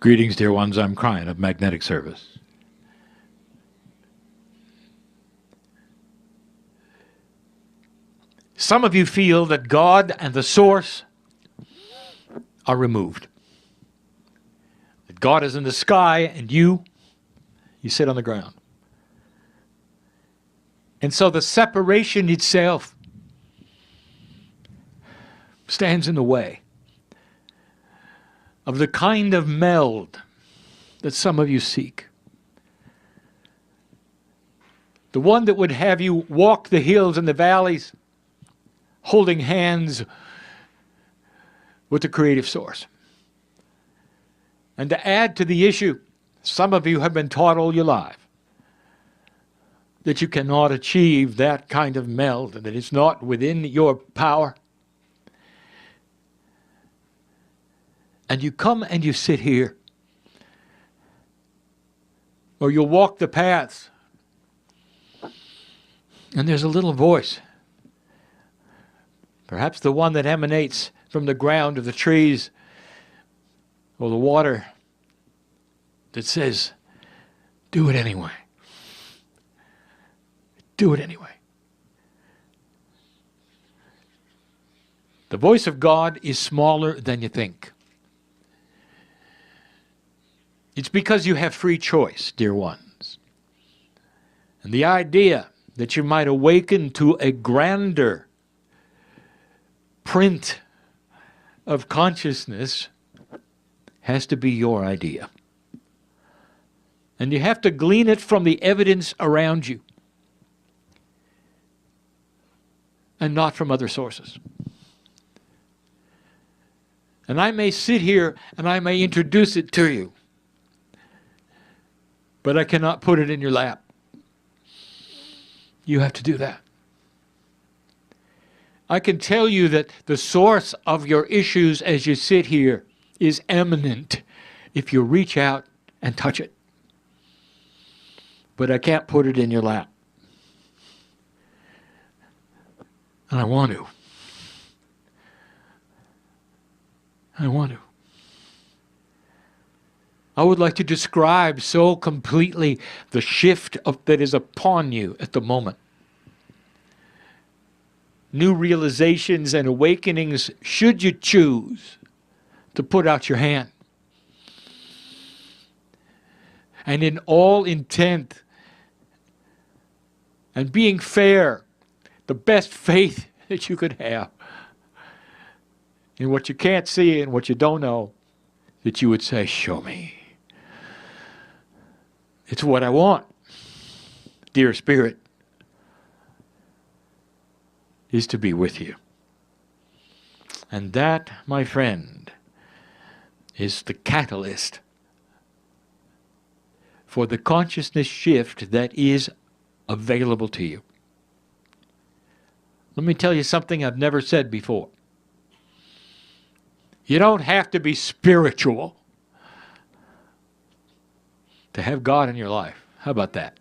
Greetings, dear ones. I'm Kryon of Magnetic Service. Some of you feel that God and the source are removed. That God is in the sky and you sit on the ground. And so the separation itself stands in the way of the kind of meld that some of you seek. The one that would have you walk the hills and the valleys holding hands with the creative source. And to add to the issue, some of you have been taught all your life that you cannot achieve that kind of meld and that it's not within your power. And you come and you sit here, or you'll walk the paths, and there's a little voice, perhaps the one that emanates from the ground of the trees or the water, that says, do it anyway. Do it anyway. The voice of God is smaller than you think. It's because you have free choice, dear ones. And the idea that you might awaken to a grander print of consciousness has to be your idea. And you have to glean it from the evidence around you and not from other sources. And I may sit here and I may introduce it to you, but I cannot put it in your lap. You have to do that. I can tell you that the source of your issues as you sit here is eminent if you reach out and touch it. But I can't put it in your lap. And I want to. I want to. I would like to describe so completely the shift that is upon you at the moment. New realizations and awakenings, should you choose to put out your hand. And in all intent and being fair, the best faith that you could have in what you can't see and what you don't know, that you would say, show me. It's what I want, dear Spirit, is to be with you. And that, my friend, is the catalyst for the consciousness shift that is available to you. Let me tell you something I've never said before. You don't have to be spiritual to have God in your life. How about that?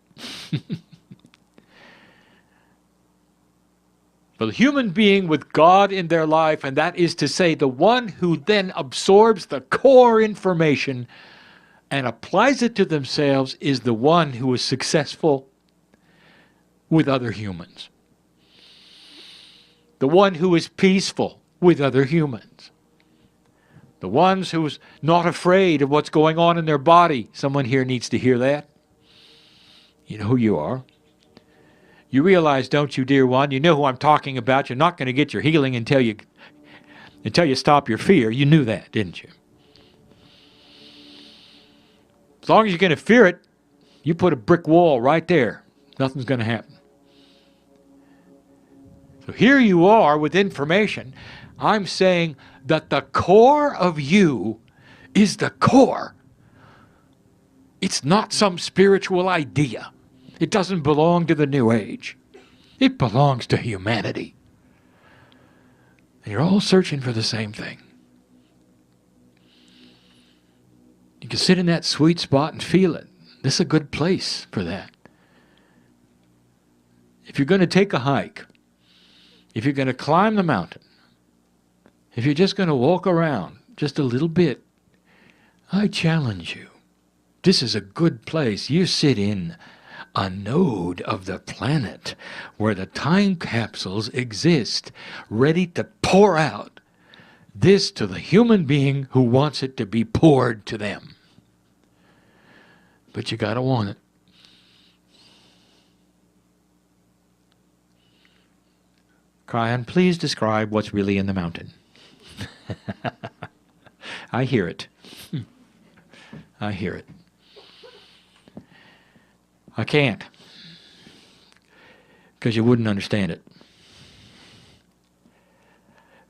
But a human being with God in their life, and that is to say, the one who then absorbs the core information and applies it to themselves, is the one who is successful with other humans. The one who is peaceful with other humans. The ones who's not afraid of what's going on in their body. Someone here needs to hear that. You know who you are. You realize, don't you, dear one? You know who I'm talking about. You're not going to get your healing until you stop your fear. You knew that, didn't you? As long as you're going to fear it, you put a brick wall right there. Nothing's going to happen. So here you are with information. I'm saying that the core of you is the core. It's not some spiritual idea. It doesn't belong to the New Age. It belongs to humanity. And you're all searching for the same thing. You can sit in that sweet spot and feel it. This is a good place for that. If you're going to take a hike, if you're going to climb the mountain, if you're just going to walk around just a little bit, I challenge you. This is a good place. You sit in a node of the planet where the time capsules exist, ready to pour out this to the human being who wants it to be poured to them. But you gotta want it. Kryon, please describe what's really in the mountain. I hear it. I hear it. I can't, because you wouldn't understand it.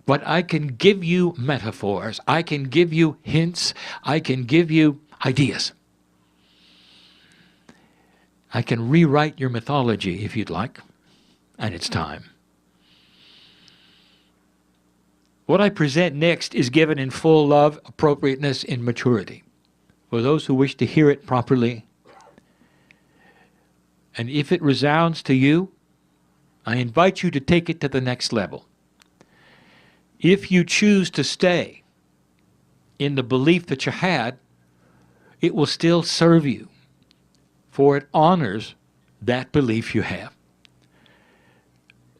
But I can give you metaphors. I can give you hints. I can give you ideas. I can rewrite your mythology if you'd like, and it's time. What I present next is given in full love, appropriateness, and maturity for those who wish to hear it properly. And if it resounds to you, I invite you to take it to the next level. If you choose to stay in the belief that you had, it will still serve you, for it honors that belief you have.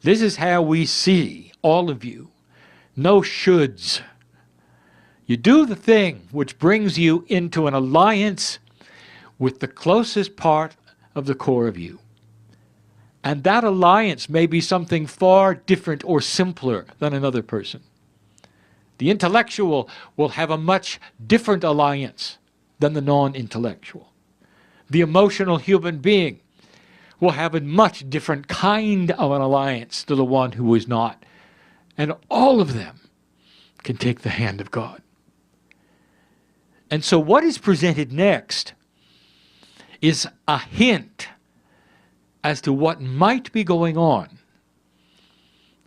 This is how we see all of you. No shoulds. You do the thing which brings you into an alliance with the closest part of the core of you. And that alliance may be something far different or simpler than another person. The intellectual will have a much different alliance than the non-intellectual. The emotional human being will have a much different kind of an alliance to the one who is not. And all of them can take the hand of God. And so what is presented next is a hint as to what might be going on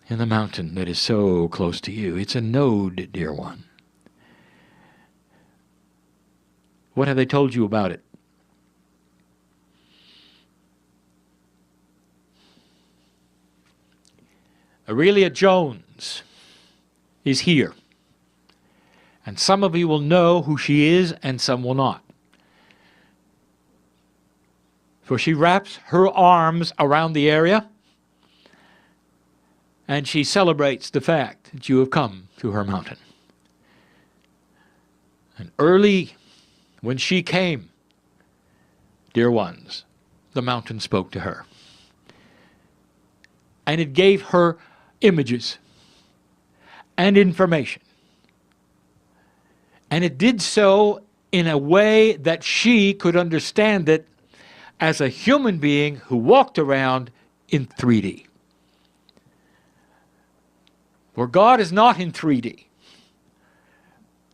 in the mountain that is so close to you. It's a node, dear one. What have they told you about it? Aurelia Jones is here. And some of you will know who she is and some will not. For she wraps her arms around the area and she celebrates the fact that you have come to her mountain. And early when she came, dear ones, the mountain spoke to her. And it gave her images and information. And it did so in a way that she could understand it as a human being who walked around in 3D. For God is not in 3D.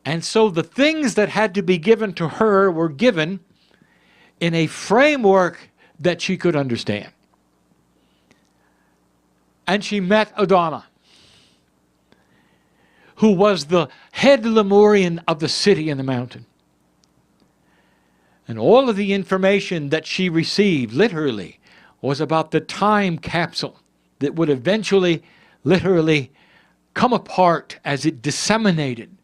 And so the things that had to be given to her were given in a framework that she could understand. And she met Adana, who was the head Lemurian of the city in the mountain. And all of the information that she received, literally, was about the time capsule that would eventually, literally, come apart as it disseminated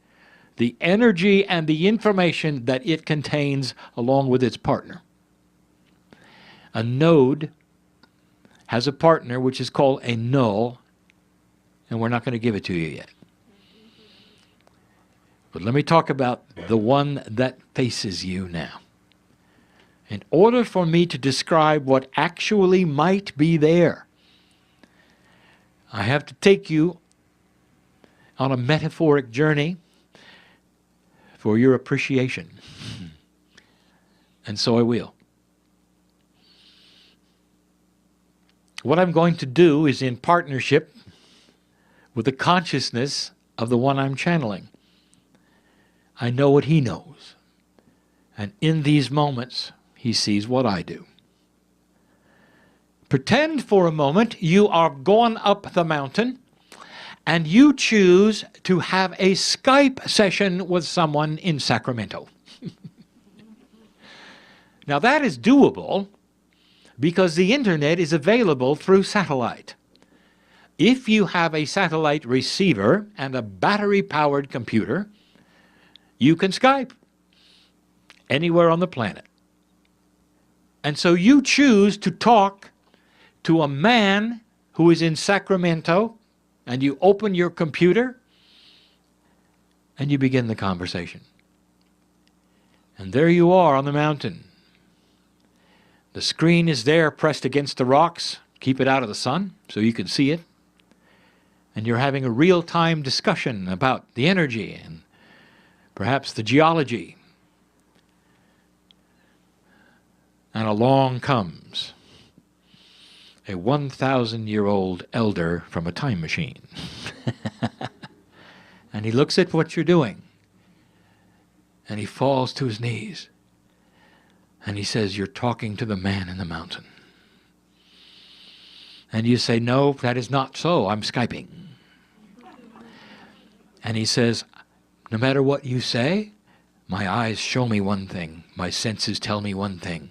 the energy and the information that it contains along with its partner. A node has a partner which is called a null, and we're not going to give it to you yet. But let me talk about the one that faces you now. In order for me to describe what actually might be there, I have to take you on a metaphoric journey for your appreciation. And so I will. What I'm going to do is in partnership with the consciousness of the one I'm channeling. I know what he knows. And in these moments, he sees what I do. Pretend for a moment you are going up the mountain and you choose to have a Skype session with someone in Sacramento. Now that is doable because the internet is available through satellite. If you have a satellite receiver and a battery-powered computer, you can Skype. anywhere on the planet. And so you choose to talk to a man who is in Sacramento, and you open your computer and you begin the conversation. And there you are on the mountain. The screen is there pressed against the rocks. Keep it out of the sun so you can see it. And you're having a real-time discussion about the energy and perhaps the geology. And along comes a 1,000-year-old elder from a time machine. And he looks at what you're doing. And he falls to his knees. And he says, "You're talking to the man in the mountain." And you say, "No, that is not so. I'm Skyping." And he says, "No matter what you say, my eyes show me one thing. My senses tell me one thing.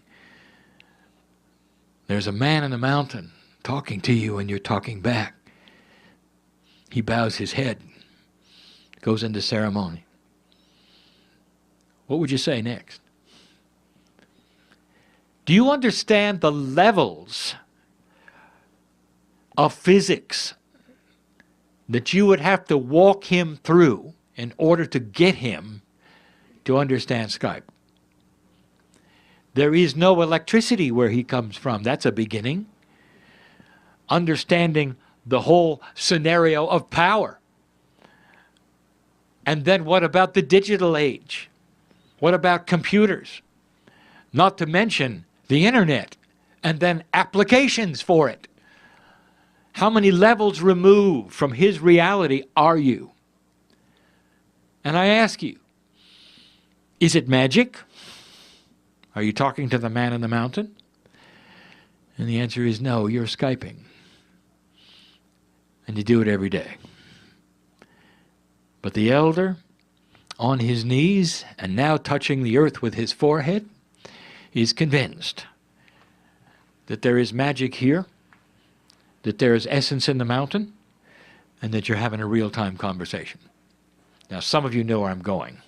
There's a man in the mountain talking to you and you're talking back." He bows his head, goes into ceremony. What would you say next? Do you understand the levels of physics that you would have to walk him through in order to get him to understand Skype? There is no electricity where he comes from. That's a beginning. Understanding the whole scenario of power. And then what about the digital age? What about computers? Not to mention the internet, and then applications for it. How many levels removed from his reality are you? And I ask you, is it magic? Are you talking to the man in the mountain? And the answer is no, you're Skyping. And you do it every day. But the elder, on his knees and now touching the earth with his forehead, is convinced that there is magic here, that there is essence in the mountain, and that you're having a real-time conversation. Now, some of you know where I'm going.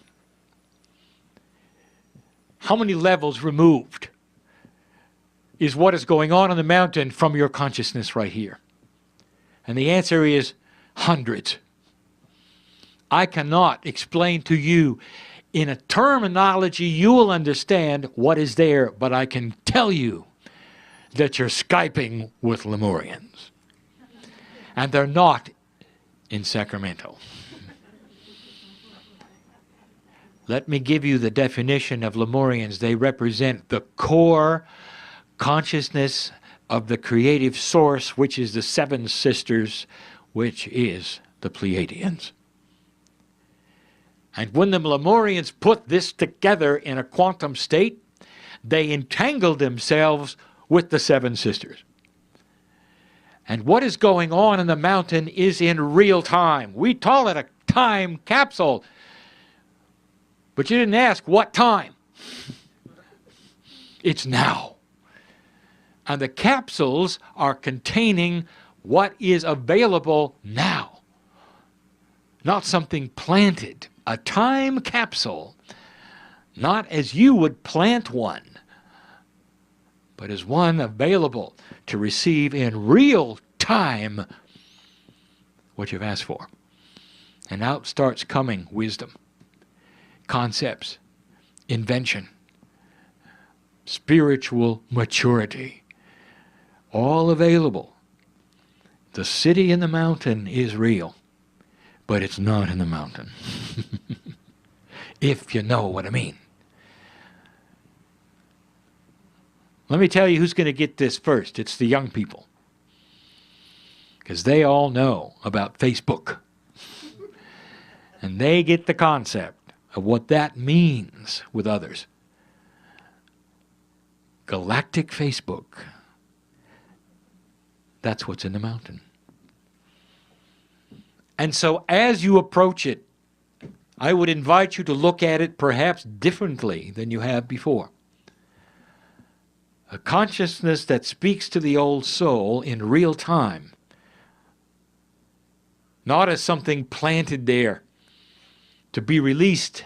How many levels removed is what is going on the mountain from your consciousness right here? And the answer is hundreds. I cannot explain to you in a terminology you will understand what is there, but I can tell you that you're Skyping with Lemurians. And they're not in Sacramento. Let me give you the definition of Lemurians. They represent the core consciousness of the creative source, which is the seven sisters, which is the Pleiadians. And when the Lemurians put this together in a quantum state, they entangled themselves with the seven sisters. And what is going on in the mountain is in real time. We call it a time capsule. But you didn't ask what time. It's now. And the capsules are containing what is available now. Not something planted. A time capsule, not as you would plant one, but as one available to receive in real time what you've asked for. And out starts coming wisdom, concepts, invention, spiritual maturity, all available. The city in the mountain is real. But it's not in the mountain, if you know what I mean. Let me tell you who's going to get this first. It's the young people. Because they all know about Facebook. And they get the concept of what that means with others. Galactic Facebook. That's what's in the mountain. And so as you approach it, I would invite you to look at it perhaps differently than you have before. A consciousness that speaks to the old soul in real time, not as something planted there to be released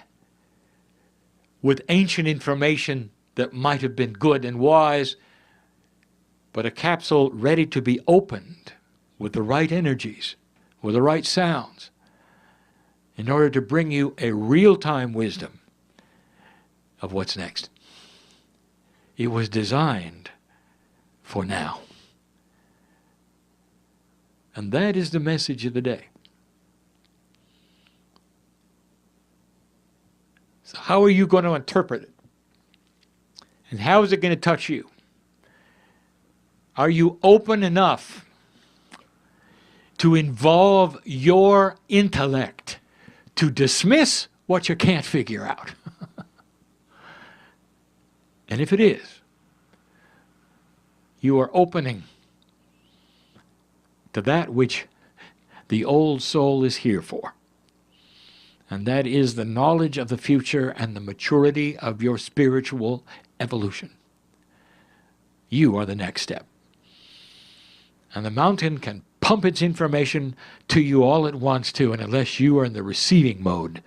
with ancient information that might have been good and wise, but a capsule ready to be opened with the right energies, with the right sounds, in order to bring you a real-time wisdom of what's next. It was designed for now. And that is the message of the day. So how are you going to interpret it? And how is it going to touch you? Are you open enough to involve your intellect to dismiss what you can't figure out? And if it is, you are opening to that which the old soul is here for. And that is the knowledge of the future and the maturity of your spiritual evolution. You are the next step. And the mountain can pump its information to you all at once too, and unless you are in the receiving mode,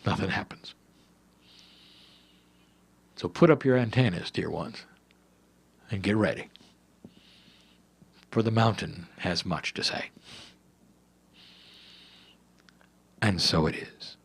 nothing happens. So put up your antennas, dear ones, and get ready. For the mountain has much to say. And so it is.